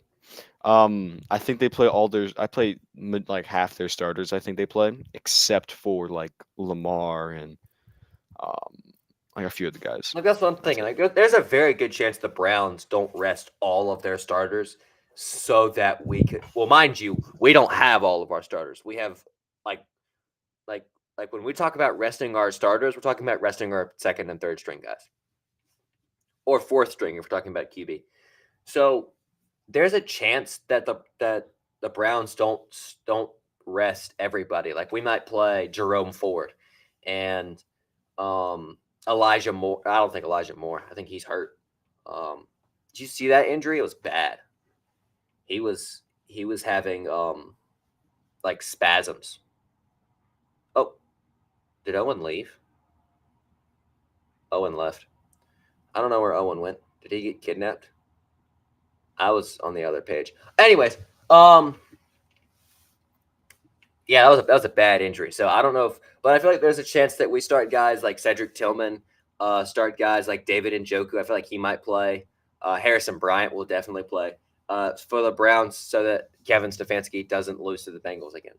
B: I think they play all their. I play like half their starters. I think they play, except for like Lamar and um, like a few of the guys.
A: Like that's what I'm
B: That's
A: thinking.
B: it.
A: Like, there's a very good chance the Browns don't rest all of their starters, so that we could. Well, mind you, we don't have all of our starters. We have like, like, like when we talk about resting our starters, we're talking about resting our second and third string guys, or fourth string if we're talking about QB. So there's a chance that the Browns don't rest everybody. Like we might play Jerome Ford and Elijah Moore. I don't think Elijah Moore. I think he's hurt. Did you see that injury? It was bad. He was having like spasms. Oh, did Owen leave? Owen left. I don't know where Owen went. Did he get kidnapped? I was on the other page. Anyways, yeah, that was a bad injury. So I don't know but I feel like there's a chance that we start guys like Cedric Tillman, start guys like David Njoku. I feel like he might play. Harrison Bryant will definitely play for the Browns, so that Kevin Stefanski doesn't lose to the Bengals again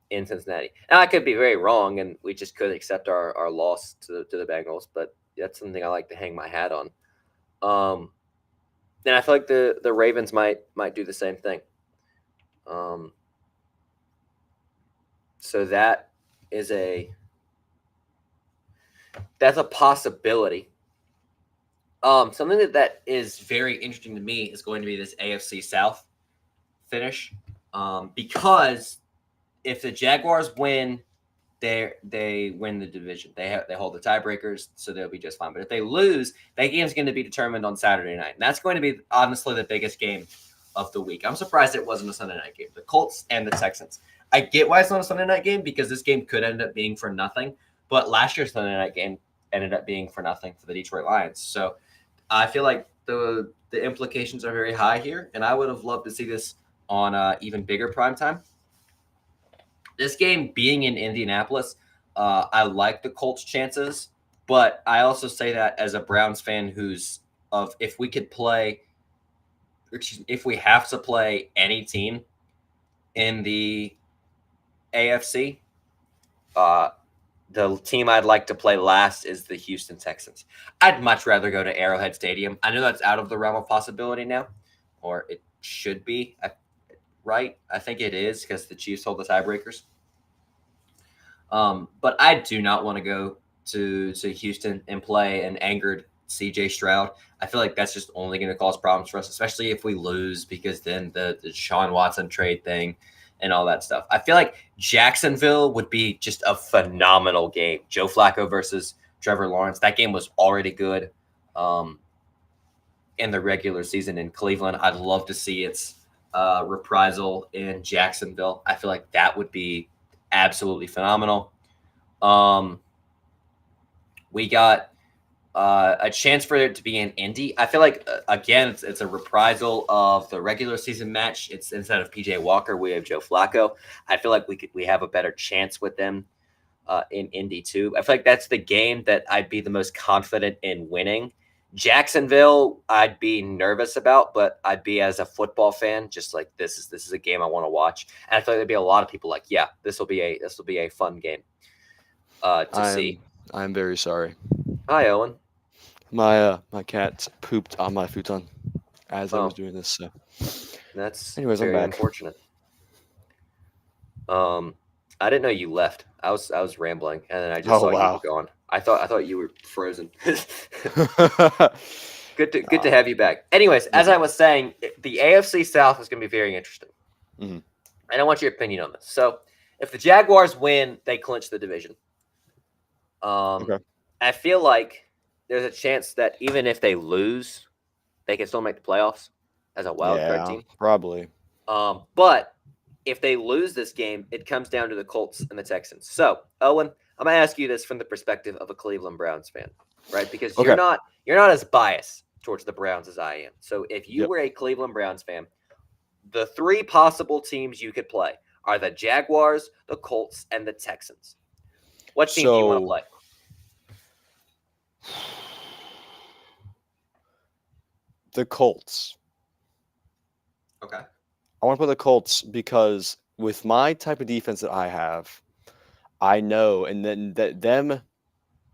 A: in Cincinnati. And I could be very wrong, and we just could accept our loss to the Bengals. But that's something I like to hang my hat on. And I feel like the Ravens might do the same thing. So that's a possibility. Something that is very interesting to me is going to be this AFC South finish, because if the Jaguars win, they win the division. They hold the tiebreakers, so they'll be just fine. But if they lose, that game's going to be determined on Saturday night. And that's going to be honestly the biggest game of the week. I'm surprised it wasn't a Sunday night game. The Colts and the Texans. I get why it's not a Sunday night game, because this game could end up being for nothing. But last year's Sunday night game ended up being for nothing for the Detroit Lions. So I feel like the implications are very high here, and I would have loved to see this on even bigger prime time. This game being in Indianapolis, I like the Colts' chances, but I also say that as a Browns fan if we could play, if we have to play any team in the AFC, the team I'd like to play last is the Houston Texans. I'd much rather go to Arrowhead Stadium. I know that's out of the realm of possibility now, or it should be, right? I think it is, because the Chiefs hold the tiebreakers. But I do not want to go to Houston and play an angered CJ Stroud. I feel like that's just only going to cause problems for us, especially if we lose, because then the Deshaun Watson trade thing and all that stuff. I feel like Jacksonville would be just a phenomenal game. Joe Flacco versus Trevor Lawrence. That game was already good in the regular season in Cleveland. I'd love to see its reprisal in Jacksonville. I feel like that would be absolutely phenomenal. We got a chance for it to be in Indy. I feel like again, it's a reprisal of the regular season match. It's instead of PJ Walker, we have Joe Flacco. I feel like we have a better chance with them in Indy too. I feel like that's the game that I'd be the most confident in winning. Jacksonville, I'd be nervous about, but I'd be, as a football fan, just like this is a game I want to watch. And I feel like there'd be a lot of people like, yeah, this will be a fun game to see.
B: I'm very sorry.
A: Hi, Owen.
B: My cat pooped on my futon as I was doing this. So,
A: that's
B: anyways,
A: very
B: I'm back.
A: unfortunate. I didn't know you left. I was rambling, and then I just saw you were gone. I thought you were frozen. Good to have you back. Anyways, as I was saying, the AFC South is going to be very interesting, and I want your opinion on this. So, if the Jaguars win, they clinch the division.
B: Okay.
A: I feel like there's a chance that even if they lose, they can still make the playoffs as a wild card team.
B: Probably.
A: But if they lose this game, it comes down to the Colts and the Texans. So, Owen, I'm gonna ask you this from the perspective of a Cleveland Browns fan, right? Because you're not as biased towards the Browns as I am. So, if you were a Cleveland Browns fan, the three possible teams you could play are the Jaguars, the Colts, and the Texans. What team do you want to play?
B: The Colts.
C: Okay.
B: I want to play the Colts because with my type of defense that I have, I know, and then that them,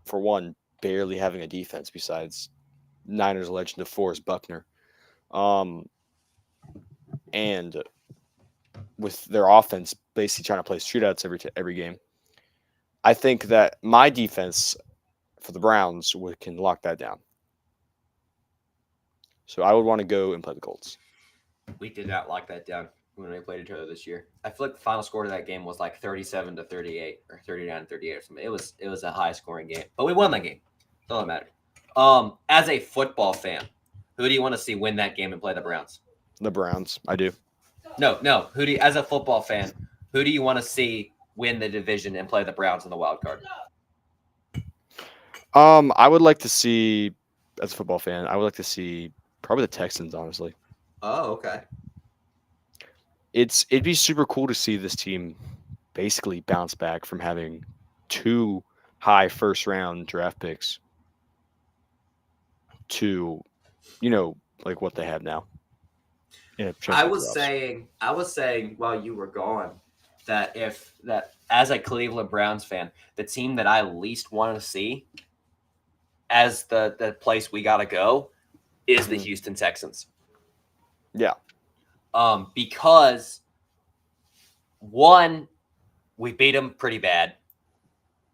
B: for one, barely having a defense besides Niners legend of Forrest Buckner, and with their offense basically trying to play shootouts every game. I think that my defense for the Browns can lock that down. So I would want to go and play the Colts.
C: We did not lock that down when we played each other this year. I feel like the final score of that game was like 37-38 or 39-38 or something. It was a high scoring game, but we won that game. That's all that mattered. As a football fan, who do you want to see win that game and play the Browns?
B: The Browns, I do.
C: No. As a football fan, who do you want to see win the division and play the Browns in the wild card?
B: I would like to see, as a football fan, I would like to see probably the Texans, honestly.
C: Oh, okay.
B: It'd be super cool to see this team basically bounce back from having 2 high first round draft picks to, like what they have now.
C: I was saying while you were gone that as a Cleveland Browns fan, the team that I least want to see as the place we gotta go is the Houston Texans.
B: Yeah.
C: Because one, we beat them pretty bad.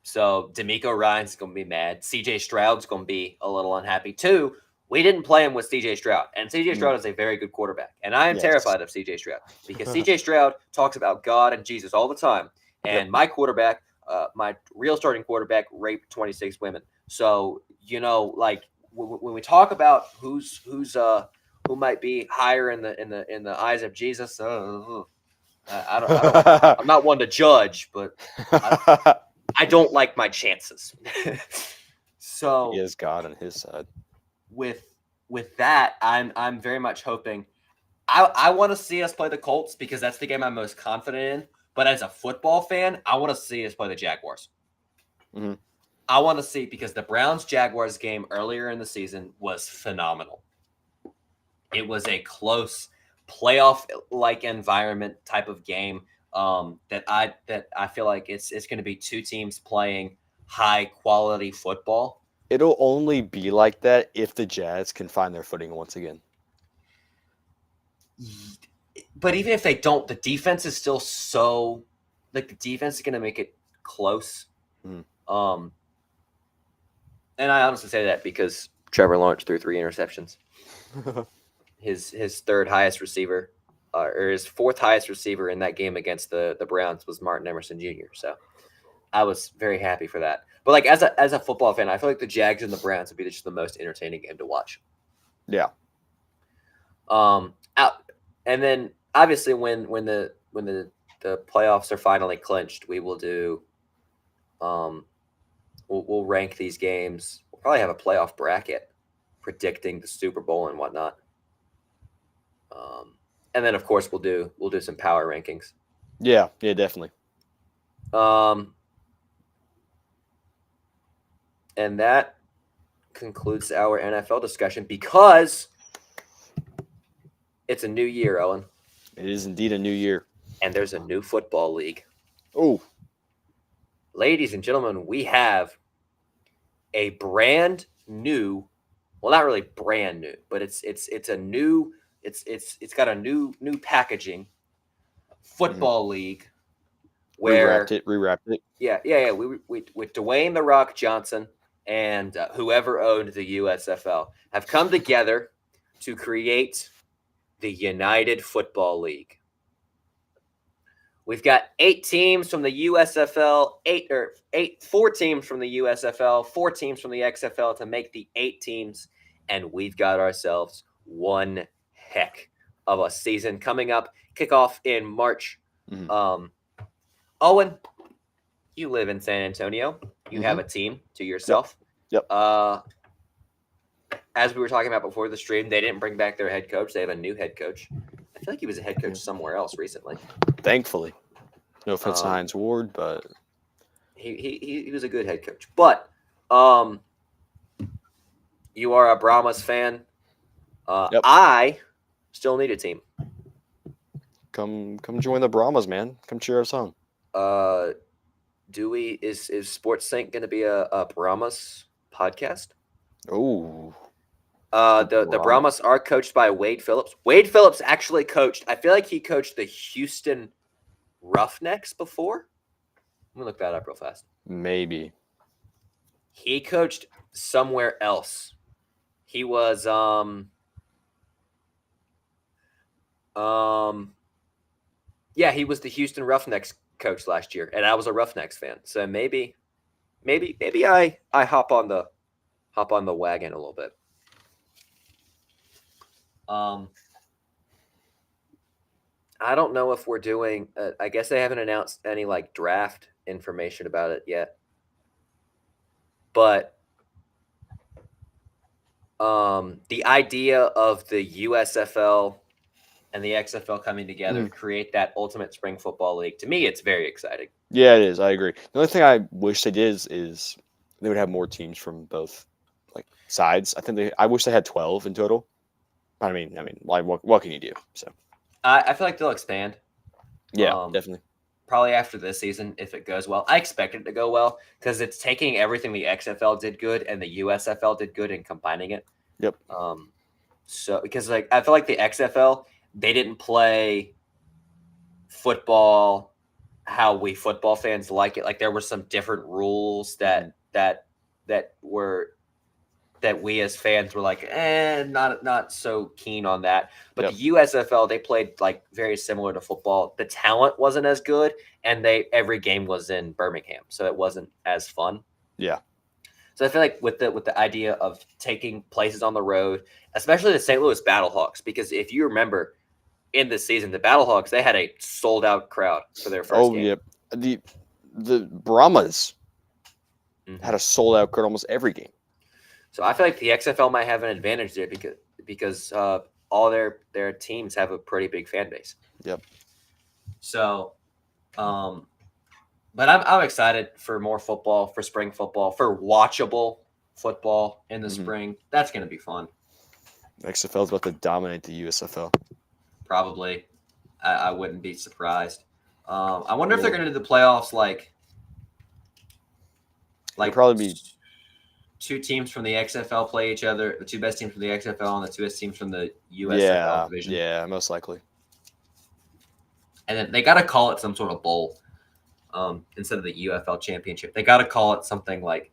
C: So D'Amico Ryan's gonna be mad. CJ Stroud's gonna be a little unhappy. 2, we didn't play him with CJ Stroud, and CJ Stroud is a very good quarterback, and I am terrified of CJ Stroud because CJ Stroud talks about God and Jesus all the time, and my quarterback, my real starting quarterback, raped 26 women. So like when we talk about who might be higher in the eyes of Jesus, I don't. I'm not one to judge, but I don't like my chances. So
B: he has God on his side.
C: With that, I'm very much hoping. I want to see us play the Colts because that's the game I'm most confident in. But as a football fan, I want to see us play the Jaguars.
B: Mm-hmm.
C: I want to see because the Browns-Jaguars game earlier in the season was phenomenal. It was a close playoff-like environment type of game that I feel like it's going to be 2 teams playing high-quality football.
B: It'll only be like that if the Jazz can find their footing once again.
C: But even if they don't, the defense is still so the defense is going to make it close. And I honestly say that because Trevor Lawrence threw 3 interceptions. His third highest receiver, or his 4th highest receiver in that game against the Browns was Martin Emerson Jr. So I was very happy for that. But like as a football fan, I feel like the Jags and the Browns would be just the most entertaining game to watch.
B: Yeah.
C: And then obviously when the playoffs are finally clinched, we will do we'll rank these games. We'll probably have a playoff bracket predicting the Super Bowl and whatnot. And then of course we'll do some power rankings.
B: Yeah, definitely.
C: And that concludes our NFL discussion because it's a new year, Owen.
B: It is indeed a new year.
C: And there's a new football league.
B: Oh.
C: Ladies and gentlemen, we have a brand new, well, not really brand new, but it's a new, it's got a new packaging football league where
B: rewrapped it.
C: Yeah. We with Dwayne "The Rock" Johnson and whoever owned the USFL have come together to create the United Football League. We've got 8 teams from the USFL, 4 teams from the USFL, 4 teams from the XFL to make the 8 teams, and we've got ourselves one heck of a season coming up. Kickoff in March. Owen, you live in San Antonio. You have a team to yourself.
B: Yep.
C: As we were talking about before the stream, they didn't bring back their head coach. They have a new head coach. I feel like he was a head coach somewhere else recently.
B: Thankfully. No offense to Hines Ward, but
C: he was a good head coach. But you are a Brahmas fan.
B: Yep.
C: I still need a team.
B: come join the Brahmas, man. Come cheer us on.
A: Is Sports Sync going to be a Brahmas podcast?
B: Oh,
A: The Brahmas are coached by Wade Phillips. Wade Phillips actually coached. I feel like he coached the Houston Roughnecks before. Let me look that up real fast.
B: maybe.
A: He coached somewhere else. He was yeah, he was the Houston Roughnecks coach last year, and I was a Roughnecks fan. So maybe I hop on the wagon a little bit. I don't know if we're doing. I guess they haven't announced any like draft information about it yet, but the idea of the USFL and the XFL coming together to create that ultimate spring football league, to me, it's very exciting.
B: Yeah, it is. I agree. The only thing I wish they did is they would have more teams from both like sides. I wish they had 12 in total. I mean, like what can you do? So
A: I feel like they'll expand.
B: yeah, definitely.
A: Probably after this season, if it goes well. I expect it to go well because it's taking everything the XFL did good and the USFL did good and combining it.
B: Yep.
A: So because like I feel like the XFL, they didn't play football how we football fans like it. Like there were some different rules that we as fans were like, not so keen on that. But the USFL, they played like very similar to football. The talent wasn't as good, and every game was in Birmingham, so it wasn't as fun.
B: Yeah.
A: So I feel like with the idea of taking places on the road, especially the St. Louis Battlehawks, because if you remember in this season, the Battlehawks, they had a sold out crowd for their first game.
B: Oh yeah, the Brahmas had a sold out crowd almost every game.
A: So I feel like the XFL might have an advantage there because all their teams have a pretty big fan base.
B: Yep.
A: So, but I'm excited for more football, for spring football, for watchable football in the spring. That's going to be fun.
B: XFL is about to dominate the USFL.
A: Probably. I wouldn't be surprised. I wonder if they're going to do the playoffs like
B: probably be
A: two teams from the XFL play each other, the two best teams from the XFL and the two best teams from the USFL division.
B: Yeah, most likely.
A: And then they got to call it some sort of bowl instead of the UFL championship. They got to call it something like,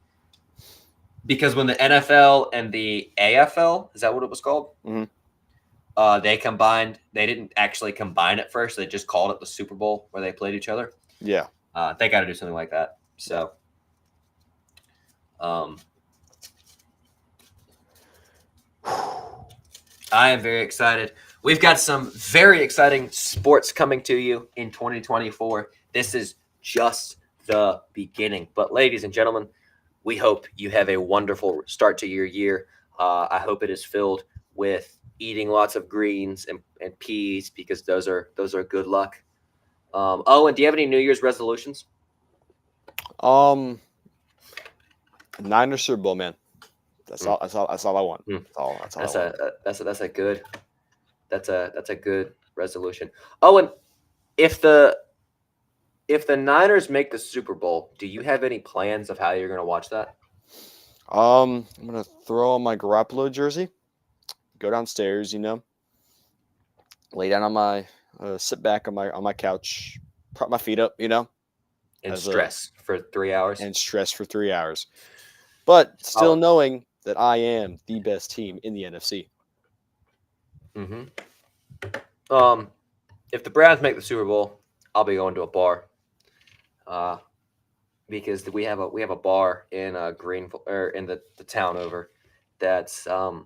A: because when the NFL and the AFL, is that what it was called?
B: Mm-hmm.
A: They combined. They didn't actually combine it first. They just called it the Super Bowl where they played each other.
B: Yeah.
A: They got to do something like that. So, I am very excited. We've got some very exciting sports coming to you in 2024. This is just the beginning. But ladies and gentlemen, we hope you have a wonderful start to your year. I hope it is filled with eating lots of greens and peas because those are good luck. And do you have any New Year's resolutions?
B: Niners Super Bowl, man. That's all I want.
A: That's a good resolution. Oh, and if the Niners make the Super Bowl, do you have any plans of how you're going to watch that?
B: I'm gonna throw on my Garoppolo jersey, go downstairs, lay down on my sit back on my couch, prop my feet up,
A: and stress for 3 hours.
B: But still knowing that I am the best team in the NFC.
A: Mm-hmm. If the Browns make the Super Bowl, I'll be going to a bar. Because we have a bar in Greenville or in the town over that's a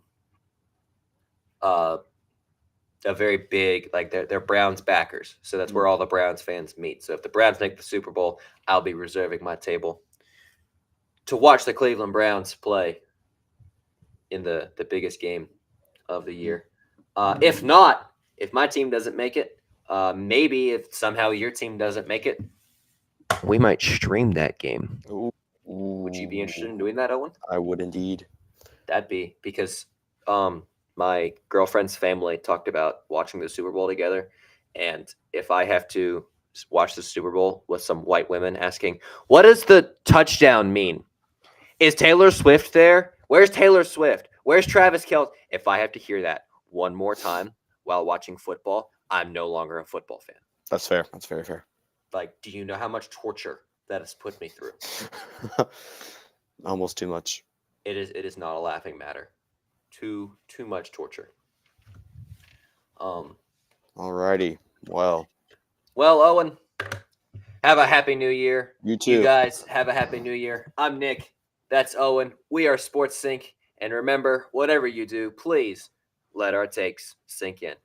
A: very big, like they're Browns backers. So that's where all the Browns fans meet. So if the Browns make the Super Bowl, I'll be reserving my table to watch the Cleveland Browns play in the biggest game of the year. If not, if my team doesn't make it, maybe if somehow your team doesn't make it, we might stream that game.
B: Ooh.
A: Would you be interested in doing that, Owen?
B: I would indeed.
A: That'd be because my girlfriend's family talked about watching the Super Bowl together, And if I have to watch the Super Bowl with some white women asking, what does the touchdown mean? Is Taylor Swift there? Where's Taylor Swift? Where's Travis Kelce? If I have to hear that one more time while watching football, I'm no longer a football fan.
B: That's fair. That's very fair.
A: Like, do you know how much torture that has put me through?
B: Almost too much.
A: It is not a laughing matter. Too much torture.
B: Alrighty. Well,
A: Owen, have a happy new year.
B: you too.
A: You guys have a happy new year. I'm Nick. That's Owen. We are Sports Sync. And remember, whatever you do, please let our takes sink in.